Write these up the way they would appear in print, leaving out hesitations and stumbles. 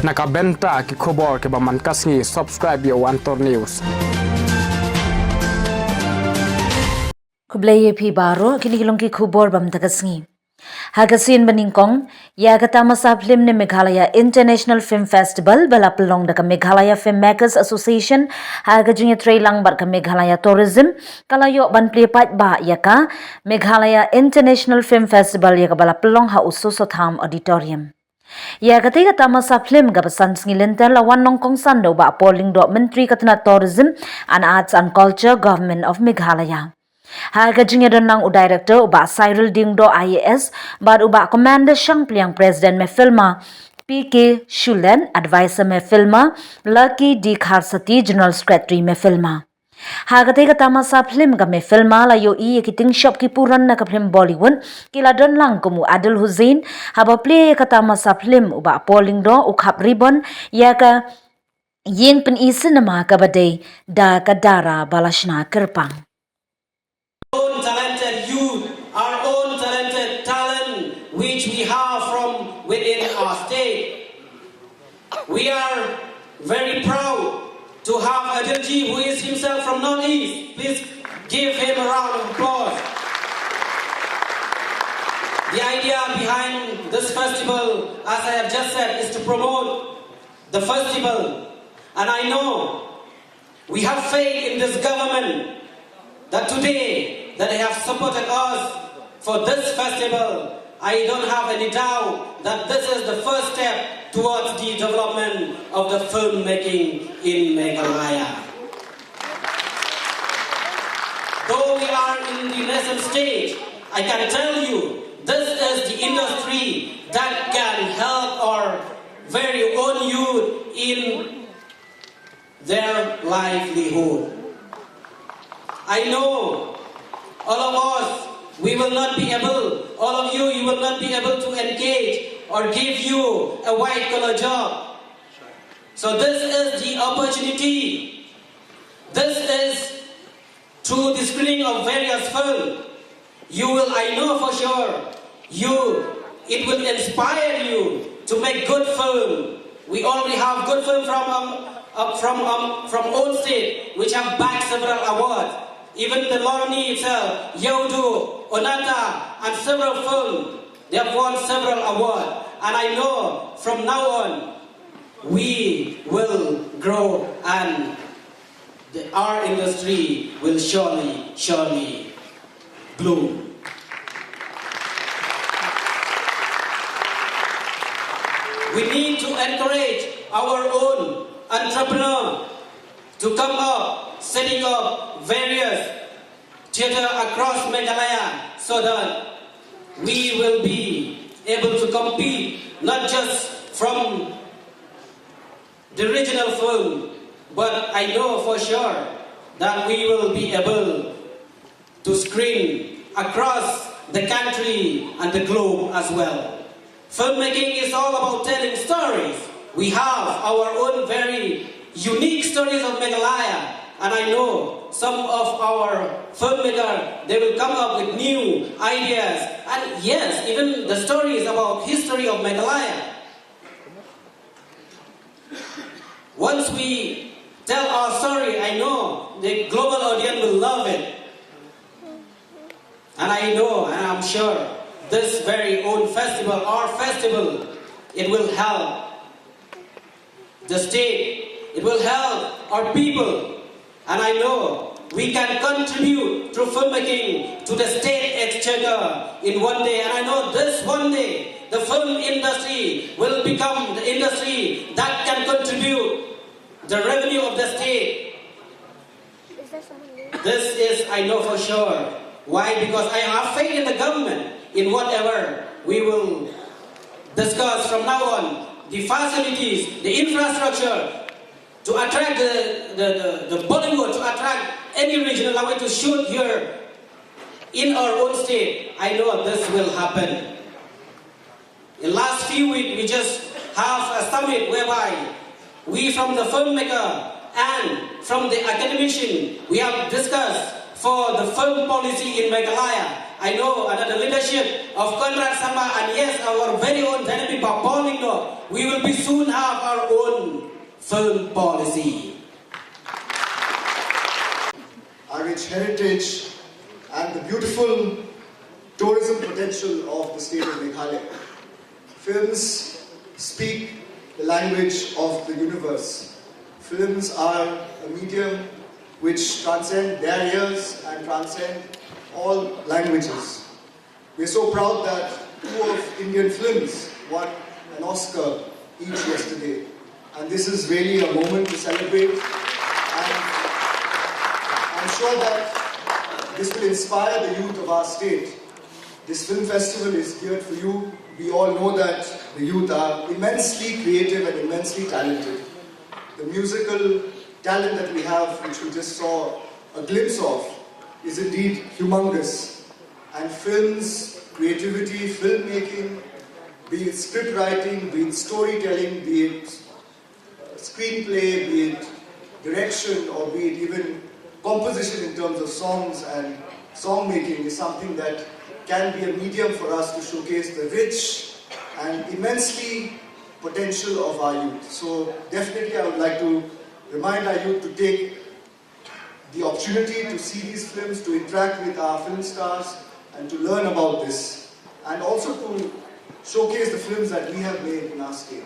Nakabenta ki khobor ke ba man kasngi subscribe yo Antor News. Kublai phi baro kini kilong ki khubor bam tagasngi. Hagasin baningkong yagata masab film ne Meghalaya International Film Festival balapelong daka Meghalaya Filmmakers Association hagajing trailang bar ka Meghalaya Tourism kalayo ban plepat ba yaka Meghalaya International Film Festival yaka balapelong ha uso sotham auditorium. Ya katiga tama sa film gabasan ngilenter lawan nongkong sando ba polling do Menteri Katana Tourism and Arts and Culture Government of Meghalaya. Haga jinga nang u director uba Cyril Dingdo IAS bar uba commander Shang Pliang president me filma PK Shulen advisor me filma Lucky D Kharsati general secretary me filma. Haga tama sa film ga me filma la yo I kiting shop ki puran na ka film Bollywood kila don lang kumu Adil Hussein haba play katama sa film uba polling do u khap ribbon ya ka yin pen I cinema ka badai da kadara balashna kerpang. Own talented youth, our own talented talent which we have from within our state. We are very proud to have Adilji, who is himself from Northeast. Please give him a round of applause. The idea behind this festival, as I have just said, is to promote the festival. And I know we have faith in this government that today that they have supported us for this festival. I don't have any doubt that this is the first step towards the development of the filmmaking in Meghalaya. Though we are in the nascent stage, I can tell you this is the industry that can help our very own youth in their livelihood. I know all of us, we will not be able, all of you, you will not be able to engage or give you a white collar job. So this is the opportunity. This is through the screening of various films. You will, I know for sure, it will inspire you to make good film. We already have good film from old state, which have bagged several awards. Even the Lorani itself, Yodu, Onata, and several films, they have won several awards. And I know from now on, we will grow and our industry will surely bloom. We need to encourage our own entrepreneurs to come up, setting up various theater across Meghalaya so that we will be able to compete not just from the regional film, but I know for sure that we will be able to screen across the country and the globe as well. Filmmaking is all about telling stories. We have our own very unique stories of Meghalaya, and I know some of our filmmakers, they will come up with new ideas, and yes, even the stories about history of Meghalaya. Once we tell our story, I know the global audience will love it. And I know, and I'm sure, this very own festival, our festival, it will help the state. It will help our people, and I know we can contribute through filmmaking to the state exchequer in one day, and I know this one day the film industry will become the industry that can contribute the revenue of the state. This is, I know for sure. Why? Because I have faith in the government, in whatever we will discuss from now on, the facilities, the infrastructure, to attract the Bollywood, to attract any regional language to shoot here in our own state. I know this will happen. In last few weeks, we just have a summit whereby we from the filmmaker and from the academician, we have discussed for the film policy in Meghalaya. I know under the leadership of Conrad Samba and yes, our very own Dynamic Paulino, we will be soon have our own film policy. Our rich heritage and the beautiful tourism potential of the state of Meghalaya. Films speak the language of the universe. Films are a medium which transcend barriers and transcend all languages. We are so proud that 2 of Indian films won an Oscar each yesterday. And this is really a moment to celebrate. And I'm sure that this will inspire the youth of our state. This film festival is geared for you. We all know that the youth are immensely creative and immensely talented. The musical talent that we have, which we just saw a glimpse of, is indeed humongous. And films, creativity, filmmaking, be it script writing, be it storytelling, be it screenplay, be it direction, or be it even composition in terms of songs and song making, is something that can be a medium for us to showcase the rich and immensely potential of our youth. So definitely I would like to remind our youth to take the opportunity to see these films, to interact with our film stars and to learn about this, and also to showcase the films that we have made in our state.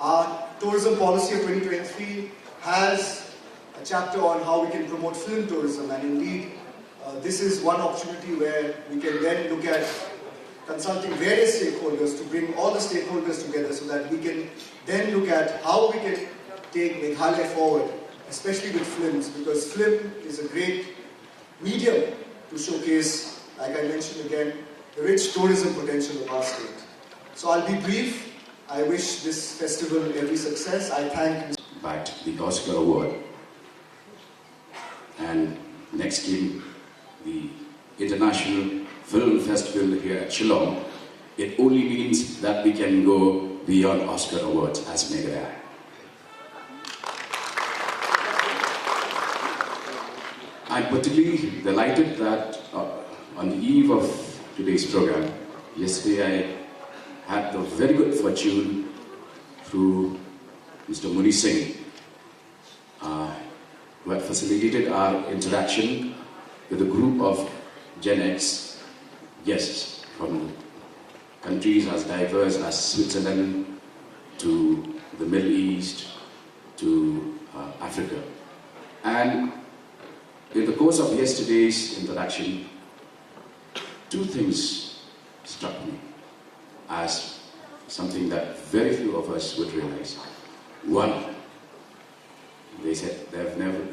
Our tourism policy of 2023 has a chapter on how we can promote film tourism, and indeed this is one opportunity where we can then look at consulting various stakeholders to bring all the stakeholders together so that we can then look at how we can take Meghalaya forward, especially with films, because film is a great medium to showcase, like I mentioned again, the rich tourism potential of our state. So I'll be brief. I wish this festival every success. I thank But the Oscar Award. And next came the International Film Festival here at Shillong. It only means that we can go beyond Oscar Awards as Meghalaya. I'm particularly delighted that on the eve of today's program, yesterday I had the very good fortune through Mr. Muni Singh, who had facilitated our interaction with a group of Gen X guests from countries as diverse as Switzerland to the Middle East to Africa. And in the course of yesterday's interaction, 2 things struck me as something that very few of us would realize. One, they said they've never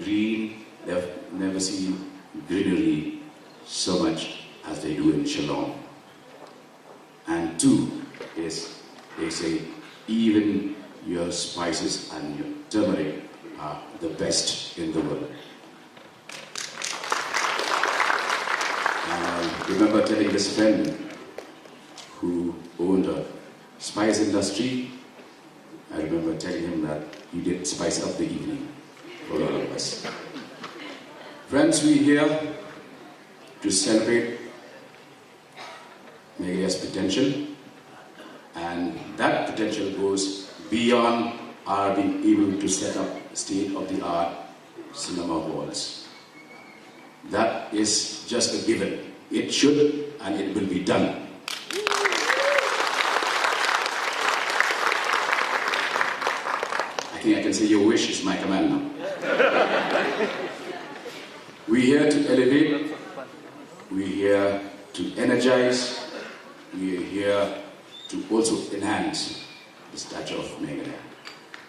seen greenery so much as they do in Shillong. And 2 is, they say, even your spices and your turmeric are the best in the world. And I remember telling this friend who owned a spice industry, I remember telling him that he did spice up the evening for all of us. Friends, we're here to celebrate Meghalaya's potential, and that potential goes beyond our being able to set up state-of-the-art cinema halls. That is just a given. It should and it will be done. I think I can say your wish is my command now. We're here to elevate, we're here to energize, we're here to also enhance the stature of Meghalaya.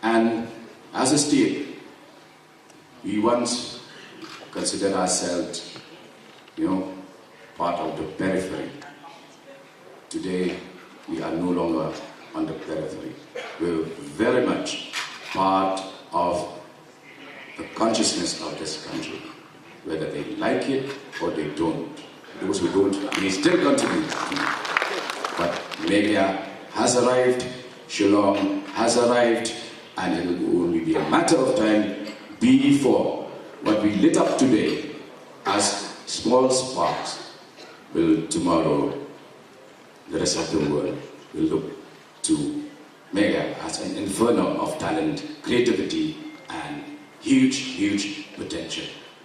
And as a state, we once considered ourselves, part of the periphery. Today, we are no longer on the periphery. We're very much part of the consciousness of this country, whether they like it or they don't. Those who don't may still continue to. But Meghalaya has arrived, Shillong has arrived, and it will only be a matter of time before what we lit up today as small sparks will tomorrow, the rest of the world will look to Mega as an inferno of talent, creativity, and huge, huge potential.